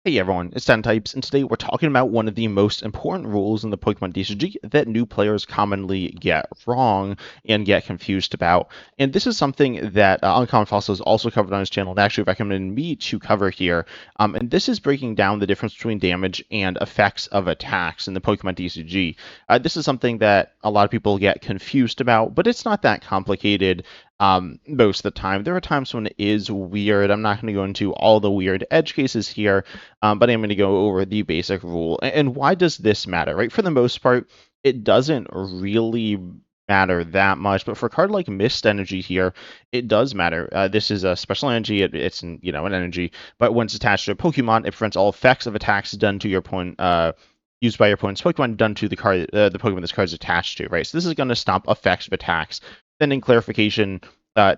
Hey everyone, it's Types, and today we're talking about one of the most important rules in the Pokemon TCG that new players commonly get wrong and get confused about. And this is something that Uncommon Fossil has also covered on his channel and actually recommended me to cover here. And this is breaking down the difference between damage and effects of attacks in the Pokemon TCG. This is something that a lot of people get confused about, but it's not that complicated. Most of the time. There are times when it is weird. I'm not going to go into all the weird edge cases here, but I'm going to go over the basic rule. And why does this matter, right? For the most part, it doesn't really matter that much, but for a card like Mist Energy here, it does matter. This is a special energy. It's an energy, but when it's attached to a Pokemon, it prevents all effects of attacks done to your opponent. Used by your opponent's Pokemon done to the card, the Pokemon this card is attached to, right? So this is going to stop effects of attacks. Then in clarification,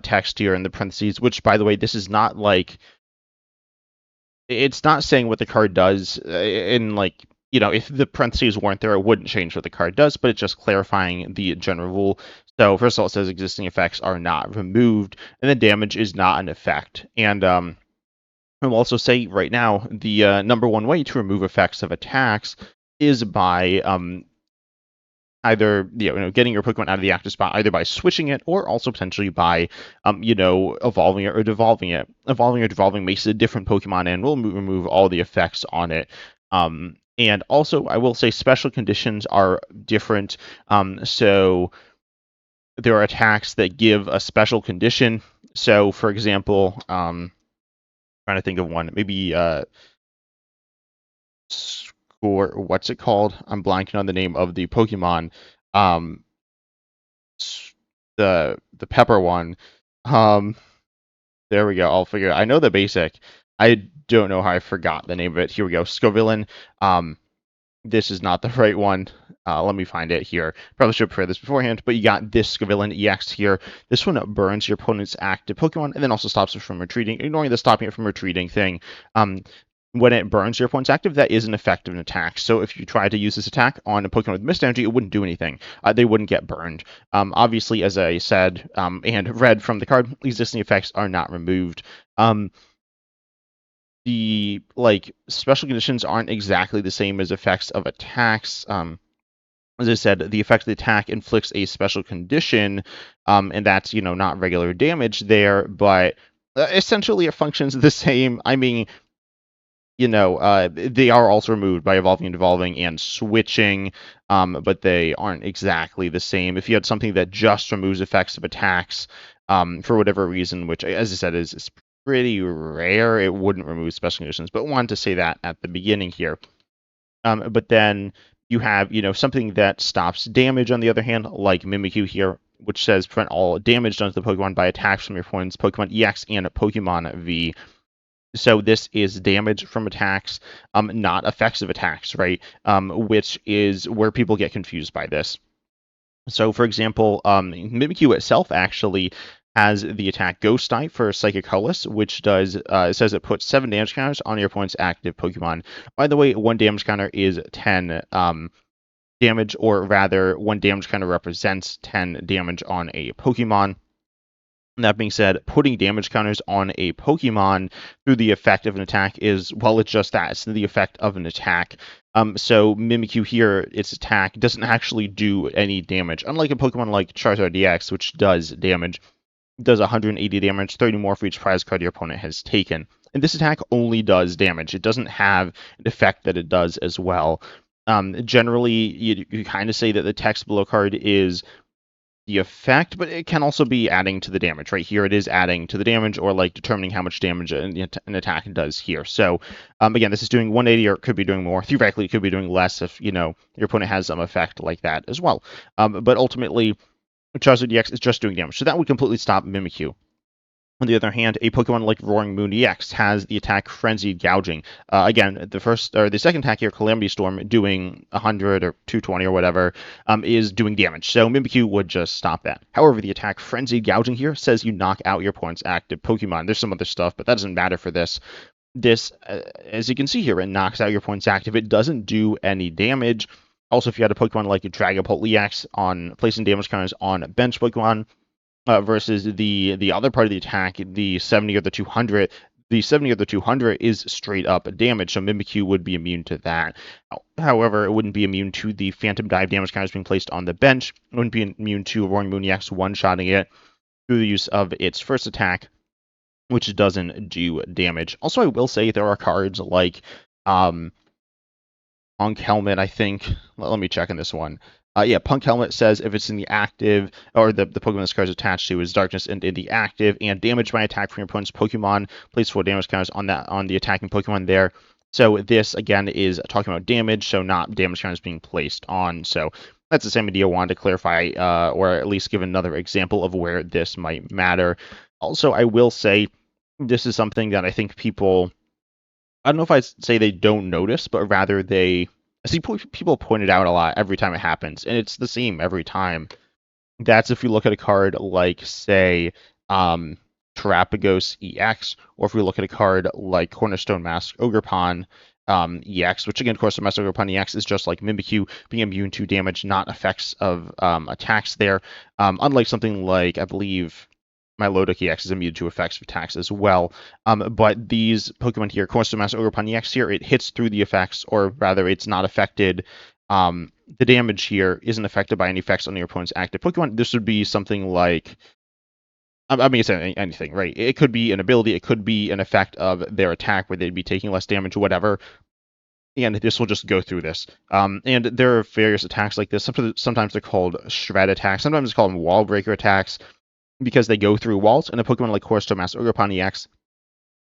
text here in the parentheses, which, by the way, this is not like, it's not saying what the card does in like, if the parentheses weren't there, it wouldn't change what the card does, but it's just clarifying the general rule. So first of all, it says existing effects are not removed, and then damage is not an effect. And I'll also say right now, the number one way to remove effects of attacks is by either getting your Pokemon out of the active spot, either by switching it or also potentially by evolving it or devolving it. Evolving or devolving makes it a different Pokemon and will remove all the effects on it. And also, I will say special conditions are different. So there are attacks that give a special condition. So, for example, trying to think of one, maybe or what's it called? I'm blanking on the name of the Pokemon. Um, the pepper one. There we go. I'll figure it. I know the basic. I don't know how I forgot the name of it. Here we go. Scovillain. This is not the right one. Let me find it here. Probably should prepare this beforehand, but you got this Scovillain EX here. This one burns your opponent's active Pokemon and then also stops it from retreating, ignoring the stopping it from retreating thing. When it burns your opponent's active, that is an effective attack. So if you try to use this attack on a Pokemon with Mist Energy, it wouldn't do anything. They wouldn't get burned. Obviously, as I said, and read from the card, existing effects are not removed. The special conditions aren't exactly the same as effects of attacks. As I said, the effect of the attack inflicts a special condition, and that's not regular damage there, but essentially it functions the same. I mean, they are also removed by evolving and devolving and switching, but they aren't exactly the same. If you had something that just removes effects of attacks, for whatever reason, which, as I said, is pretty rare, it wouldn't remove special conditions, but wanted to say that at the beginning here. But then you have, something that stops damage on the other hand, like Mimikyu here, which says prevent all damage done to the Pokemon by attacks from your opponent's Pokemon EX and Pokemon V. So this is damage from attacks, not effects of attacks, right? Which is where people get confused by this. So, for example, Mimikyu itself actually has the attack Ghost Type for Psychic Colorless, which does it says it puts 7 damage counters on your opponent's active Pokemon. By the way, 1 damage counter is 10 damage, or rather, 1 damage counter represents 10 damage on a Pokemon. That being said, putting damage counters on a Pokemon through the effect of an attack is, well, it's just that. It's the effect of an attack. So Mimikyu here, its attack doesn't actually do any damage. Unlike a Pokemon like Charizard EX, which does damage, it does 180 damage, 30 more for each prize card your opponent has taken. And this attack only does damage. It doesn't have an effect that it does as well. Generally, you kind of say that the text below card is the effect, but it can also be adding to the damage. Right here, it is adding to the damage, or determining how much damage an attack does here. So, again, this is doing 180, or it could be doing more. Theoretically, it could be doing less if your opponent has some effect like that as well. But ultimately, Charizard EX is just doing damage, so that would completely stop Mimikyu. On the other hand, a Pokemon like Roaring Moon EX has the attack Frenzied Gouging. Again, the second attack here, Calamity Storm, doing 100 or 220 or whatever, is doing damage. So Mimikyu would just stop that. However, the attack Frenzied Gouging here says you knock out your opponent's active Pokemon. There's some other stuff, but that doesn't matter for this. This, as you can see here, it knocks out your opponent's active. It doesn't do any damage. Also, if you had a Pokemon like Dragapult EX on placing damage counters on bench Pokemon, versus the other part of the attack, the 70 or the 200, The 70 or the 200 is straight up damage, so Mimikyu would be immune to that. However, it wouldn't be immune to the Phantom Dive damage counters being placed on the bench. It wouldn't be immune to Roaring Moon EX one-shotting it through the use of its first attack, which doesn't do damage. Also, I will say there are cards like Punk Helmet, I think. Let me check on this one. Yeah, Punk Helmet says if it's in the active, or the Pokemon this card is attached to is Darkness in the active, and damage by attack from your opponent's Pokemon, place 4 damage counters on the attacking Pokemon there. So this, again, is talking about damage, so not damage counters being placed on. So that's the same idea. I wanted to clarify, or at least give another example of where this might matter. Also, I will say this is something that I think people, I don't know if I'd say they don't notice, but rather I see people point it out a lot every time it happens, and it's the same every time. That's if you look at a card like, say, Terapagos EX, or if we look at a card like Cornerstone Mask Ogerpon EX, which again, Cornerstone Mask Ogerpon EX is just like Mimikyu being immune to damage, not effects of attacks there. Unlike something like, I believe, Milotic EX is immune to effects of attacks as well. But these Pokemon here, Cornerstone Master Ogerpon EX here, it hits through the effects, or rather, it's not affected. The damage here isn't affected by any effects on your opponent's active Pokemon. This would be something like, I mean, it's anything, right? It could be an ability, it could be an effect of their attack where they'd be taking less damage, whatever. And this will just go through this. And there are various attacks like this. Sometimes they're called shred attacks. Sometimes it's called wall breaker attacks, because they go through walls, and a Pokemon like Cornerstone Master Ogerpon EX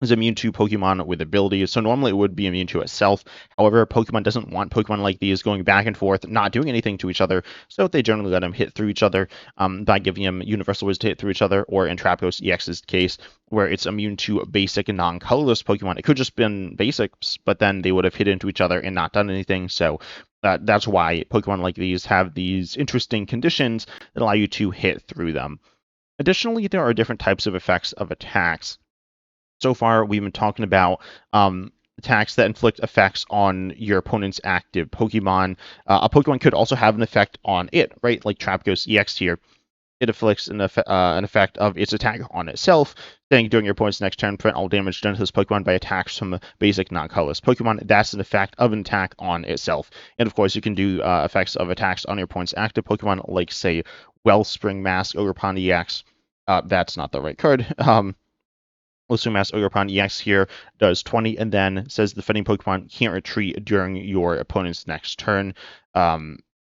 is immune to Pokemon with abilities, so normally it would be immune to itself. However, Pokemon doesn't want Pokemon like these going back and forth, not doing anything to each other, so they generally let them hit through each other by giving them Universal Wisdom to hit through each other, or in Terapagos EX's case, where it's immune to basic and non-colorless Pokemon. It could just been basics, but then they would have hit into each other and not done anything, so that's why Pokemon like these have these interesting conditions that allow you to hit through them. Additionally, there are different types of effects of attacks. So far, we've been talking about attacks that inflict effects on your opponent's active Pokemon. A Pokemon could also have an effect on it, right? Like Terapagos EX here. It inflicts an effect of its attack on itself, saying during your opponent's next turn, prevent all damage done to this Pokemon by attacks from basic non-colorless Pokemon. That's an effect of an attack on itself. And of course, you can do effects of attacks on your opponent's active Pokemon, like, say, Wellspring Mask Ogerpon EX. That's not the right card. Wellspring Mask Ogerpon EX here does 20, and then says the defending Pokemon can't retreat during your opponent's next turn.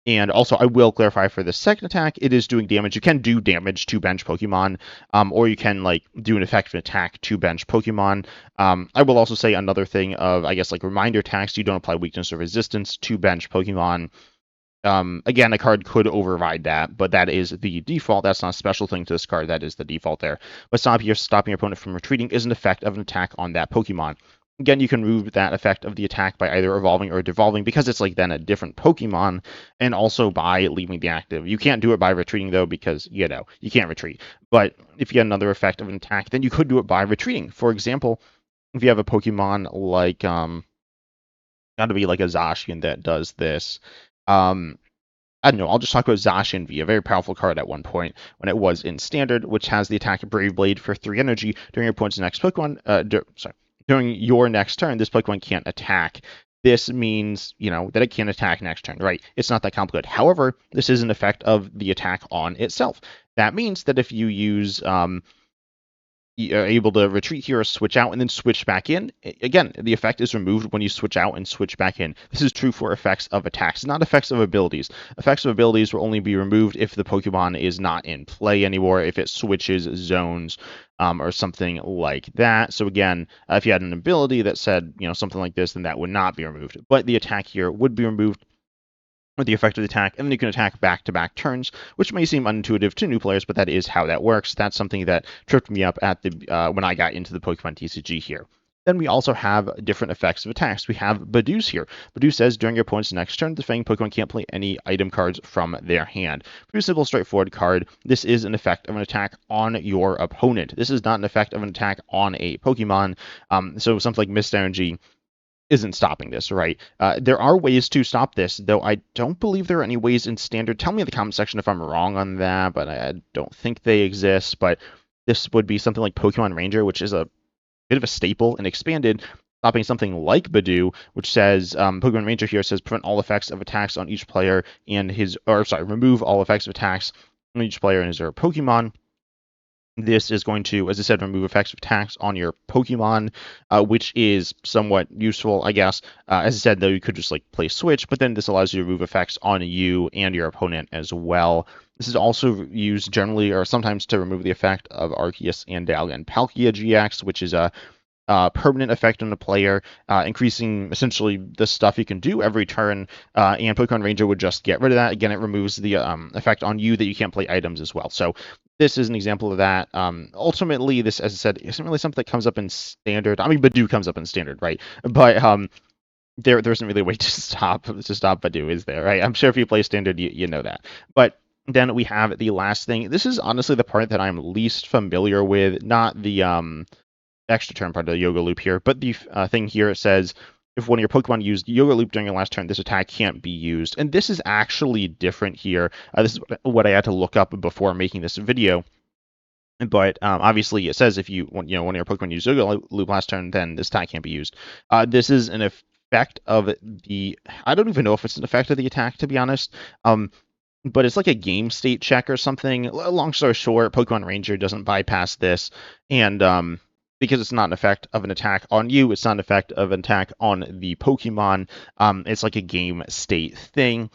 And also, I will clarify for the second attack, it is doing damage. You can do damage to bench Pokemon, or you can like do an effective attack to bench Pokemon. I will also say another thing of, I guess, like reminder attacks. You don't apply weakness or resistance to bench Pokemon. Again, a card could override that, but that is the default. That's not a special thing to this card. That is the default there. But stopping your opponent from retreating is an effect of an attack on that Pokemon. Again, you can remove that effect of the attack by either evolving or devolving, because it's like then a different Pokemon, and also by leaving the active. You can't do it by retreating, though, because, you can't retreat. But if you get another effect of an attack, then you could do it by retreating. For example, if you have a Pokemon like, got to be like a Zacian that does this. I don't know, I'll just talk about Zacian V, a very powerful card at one point when it was in Standard, which has the attack Brave Blade for 3 energy during your opponent's next Pokemon. During your next turn, this Pokemon can't attack. This means, that it can't attack next turn, right? It's not that complicated. However, this is an effect of the attack on itself. That means that if you use you are able to retreat here or switch out and then switch back in. Again, the effect is removed when you switch out and switch back in. This is true for effects of attacks, not effects of abilities. Effects of abilities will only be removed if the Pokemon is not in play anymore, if it switches zones or something like that. So again, if you had an ability that said, something like this, then that would not be removed. But the attack here would be removed with the effect of the attack, and then you can attack back-to-back turns, which may seem unintuitive to new players, but that is how that works. That's something that tripped me up at the when I got into the Pokemon TCG here. Then we also have different effects of attacks. We have Badoo's here. Badoo says during your opponent's next turn, the defending Pokemon can't play any item cards from their hand. Pretty simple, straightforward card. This is an effect of an attack on your opponent. This is not an effect of an attack on a Pokemon. So something like Mist Energy isn't stopping this, right? There are ways to stop this, though I don't believe there are any ways in Standard. Tell me in the comment section if I'm wrong on that, but I don't think they exist. But this would be something like Pokemon Ranger, which is a bit of a staple and expanded, stopping something like Badoo, which says Pokemon Ranger here says prevent all effects of attacks on each player and his, or sorry, remove all effects of attacks on each player and his or Pokemon. This is going to, as I said, remove effects of attacks on your Pokemon, which is somewhat useful, I guess. As I said, though, you could just like play Switch, but then this allows you to remove effects on you and your opponent as well. This is also used generally or sometimes to remove the effect of Arceus and Dialga and Palkia GX, which is a permanent effect on the player, increasing essentially the stuff you can do every turn, and Pokemon Ranger would just get rid of that. Again, it removes the effect on you that you can't play items as well. So this is an example of that. Ultimately, this, as I said, isn't really something that comes up in standard. I mean, Badoo comes up in standard, right? But there isn't really a way to stop Badoo, is there? Right? I'm sure if you play standard, you know that. But then we have the last thing. This is honestly the part that I'm least familiar with, not the extra turn part of the Yoga Loop here, but the thing here, it says if one of your Pokemon used Yoga Loop during your last turn, this attack can't be used. And this is actually different here. This is what I had to look up before making this video. But obviously, it says if one of your Pokemon used Yoga Loop last turn, then this attack can't be used. This is an effect of the. I don't even know if it's an effect of the attack, to be honest. But it's like a game state check or something. Long story short, Pokemon Ranger doesn't bypass this, and because it's not an effect of an attack on you, it's not an effect of an attack on the Pokemon. It's like a game state thing.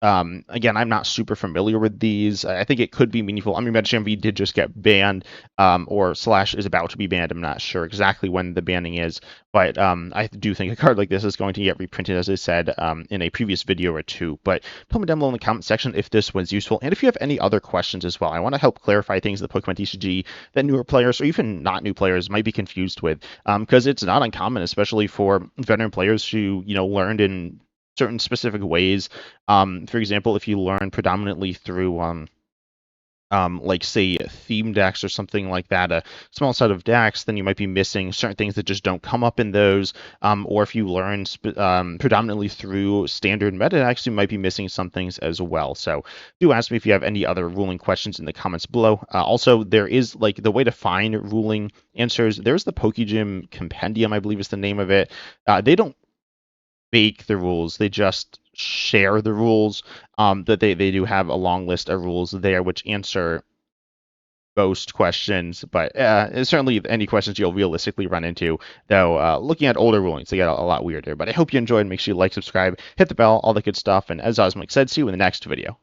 Again, I'm not super familiar with these. I think it could be meaningful. I mean, Medicham did just get banned, or slash is about to be banned. I'm not sure exactly when the banning is, but I do think a card like this is going to get reprinted, as I said in a previous video or two. But tell me down below in the comment section if this was useful, and if you have any other questions as well. I want to help clarify things in the Pokemon TCG that newer players, or even not new players, might be confused with, because it's not uncommon, especially for veteran players who learned in certain specific ways. For example, if you learn predominantly through like say theme decks or something like that, a small set of decks, then you might be missing certain things that just don't come up in those. Or if you learn predominantly through standard meta decks, you might be missing some things as well. So do ask me if you have any other ruling questions in the comments below. Also, there is like the way to find ruling answers. There's the Pokegym Compendium, I believe is the name of it. They don't make the rules, they just share the rules. That they do have a long list of rules there which answer most questions, but certainly any questions you'll realistically run into, though looking at older rulings, they get a lot weirder. But I hope you enjoyed. Make sure you like, subscribe, hit the bell, all the good stuff, and as Osmic said, see you in the next video.